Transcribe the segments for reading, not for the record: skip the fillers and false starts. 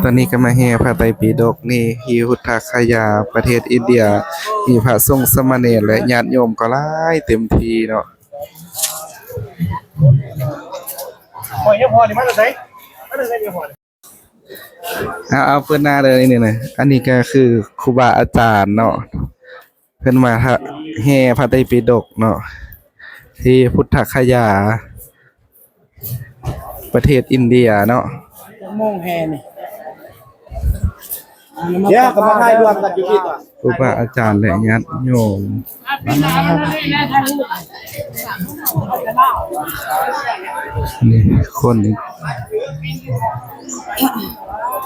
ตอนนี้ก็มาแห่พระไตรปิฎกนี่ที่พุทธคยาประเทศอินเดียมีพระสงฆ์สามเณรและญาติโยมก็หลายเต็มทีเนาะพอยังพอนี่มันจะใช้มันจะใช้ยังพอเอาเพิ่นหน้าเลยนี่นะอันนี้ก็คือครูบาอาจารย์เนาะเพิ่นมาแห่พระไตรปิฎกเนาะที่พุทธคยาประเทศอินเดียเนาะโมงแฮนี่เดี๋ยวก็มาให้รวมกันอยู่ที่ตัวครูบาอาจารย์และญาติโยมนี่คนนี้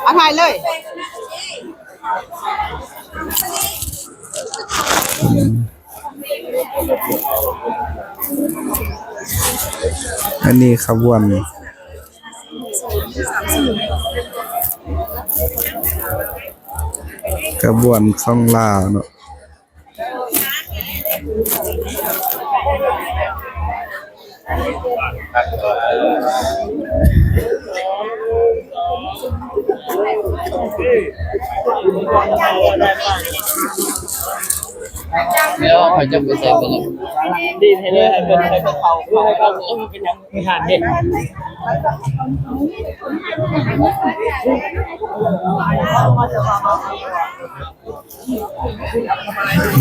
เอาถ่ายเลยอันนี้ขบวนของลาวเนาะเดี๋ยวเขาจะไปใส่ไปเลยดีให้เลยให้เป็นเขาให้เขาเป็นยังมีหานเด็ก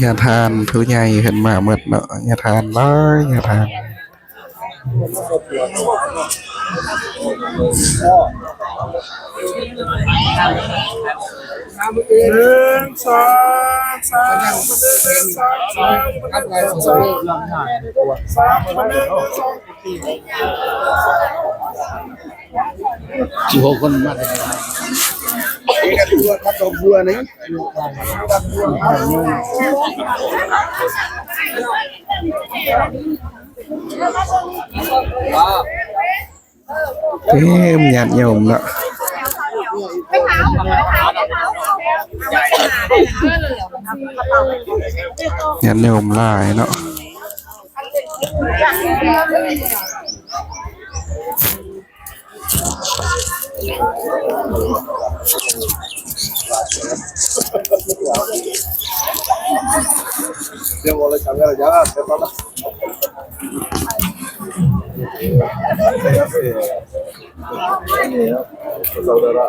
อย่าทานผู้ใหญ่เห็นมาหมดเนาะอย่าทานเลยอย่าทาน16 คนมาเลยนี่ก็ตัวทับตัวบัวนี่เต็มญาติโยมเนาะญาติโยมหลายเนาะเดี๋ยวเราจะเอาอย่างเดี๋ยวเราsaudara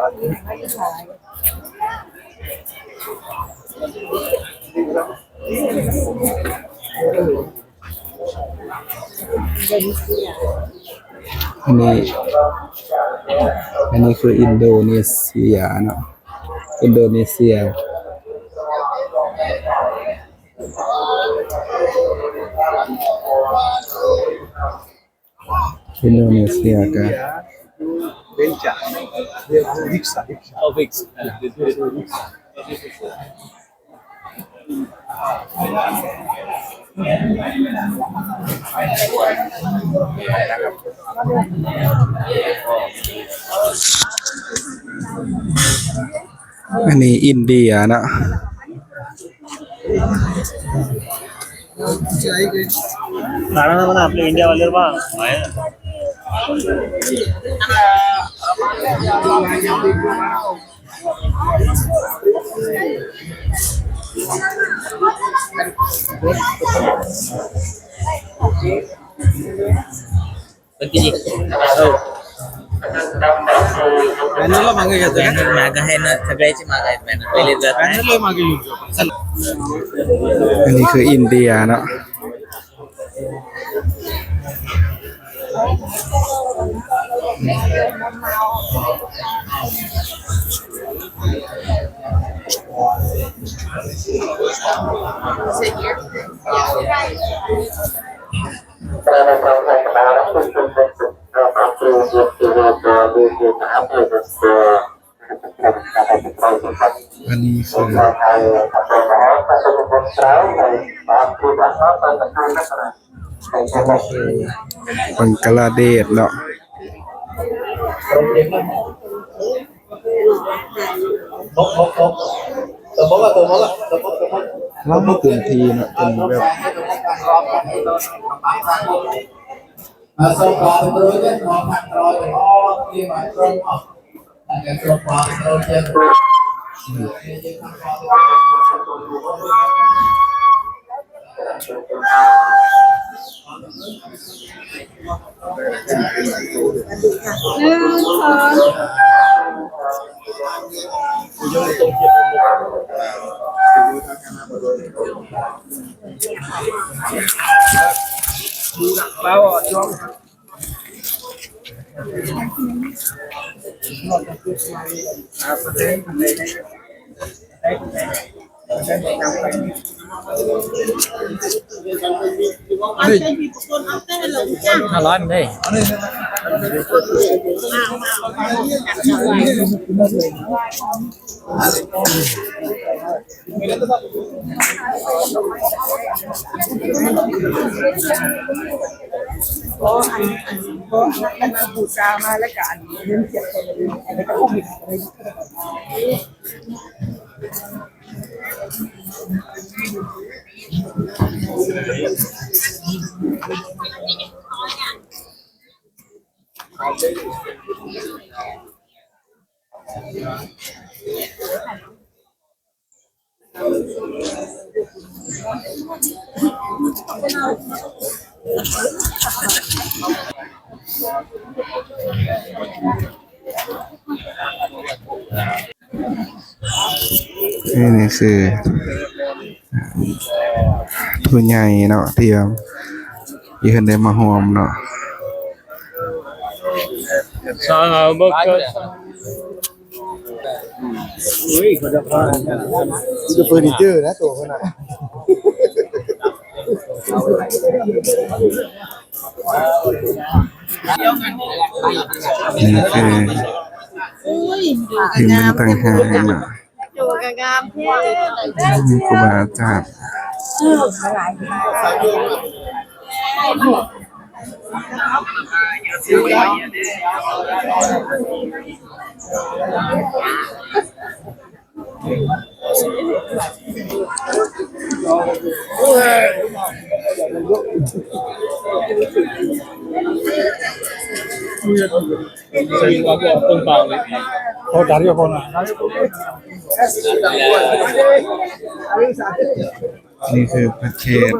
อันนี้คืออินโดนีเซียเนาะอินโดนีเซียก็ Benca dia Hiksa oh fix อันนี้อินเดียเนาะMana mana apli India wale bang pergi oh panel lo manggil gitu kan maga hai na सगळ्याची माग आहेत panel पहिले जात panel lo manggil juga อันนี้คืออินเดียเนาะอันนี้คือบังกลาเทศเนาะเราไม่เต็มทีเนาะเป็นแบบ Masuk ke terus kan mau kontrol oh dia macam ร้อนได้ นี่คือผู้ใหญ่เนาะที่เพิ่นได้มาร่วมเนาะ สาวบกก็จะเฟอร์นิเจอร์นะตัวเขาน่ะ นี่คือทีมมันต่างหากเนาะ อยู่กับงามเท่ ครูบาอาจารย์ต้นเปล่าเลย โอ้ดาริโอพอนะ นี่คือพระเขต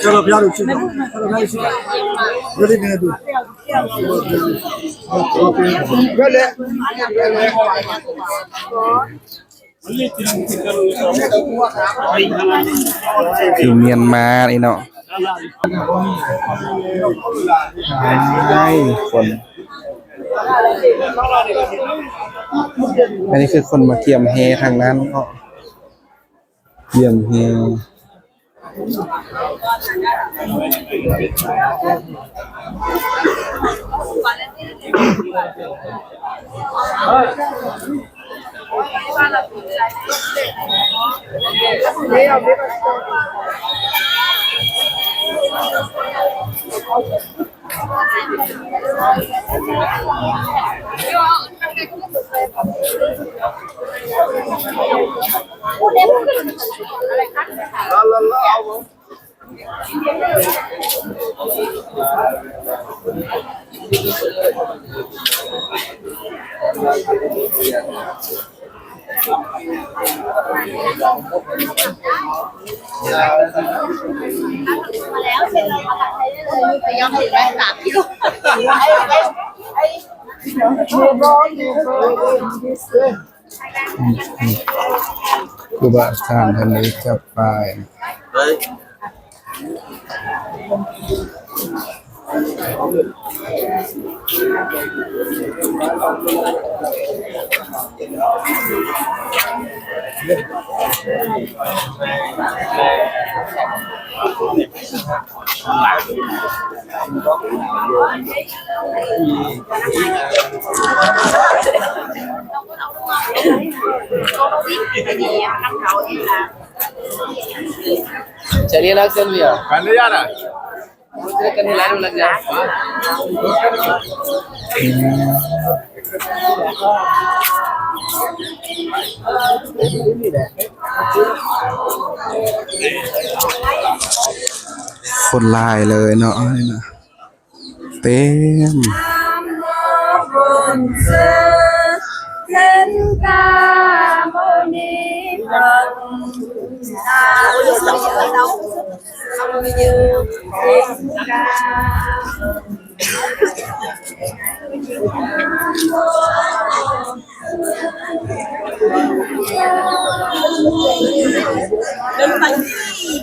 चलो प्यार उसी चलो भाई उसी जल्दी देने दो गलेอยู่เมียนมานี่เนาะไอ้คนอันนี้คือคนมาเกี่ยมเฮทางนั้นเนาะเกี่ยมเฮ มาแล้วเซ็นเรามาตัดใช้ได้เลยไปย้อมสีแดง3 กิโลครูบาอาจารย์ท่านนี้จะไป चलिए लग चल भैया पहले जा रहा है करने लाइन में लग जा คนหลายเลยเนาะนี่นะเต็ม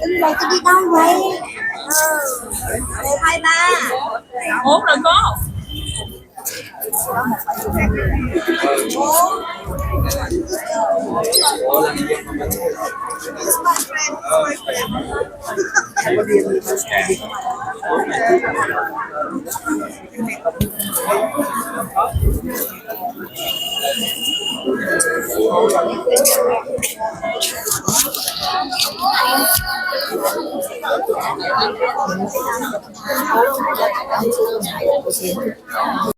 Đừng bày cho đi đâu vậy? Một hai ba. 4 rồi cô.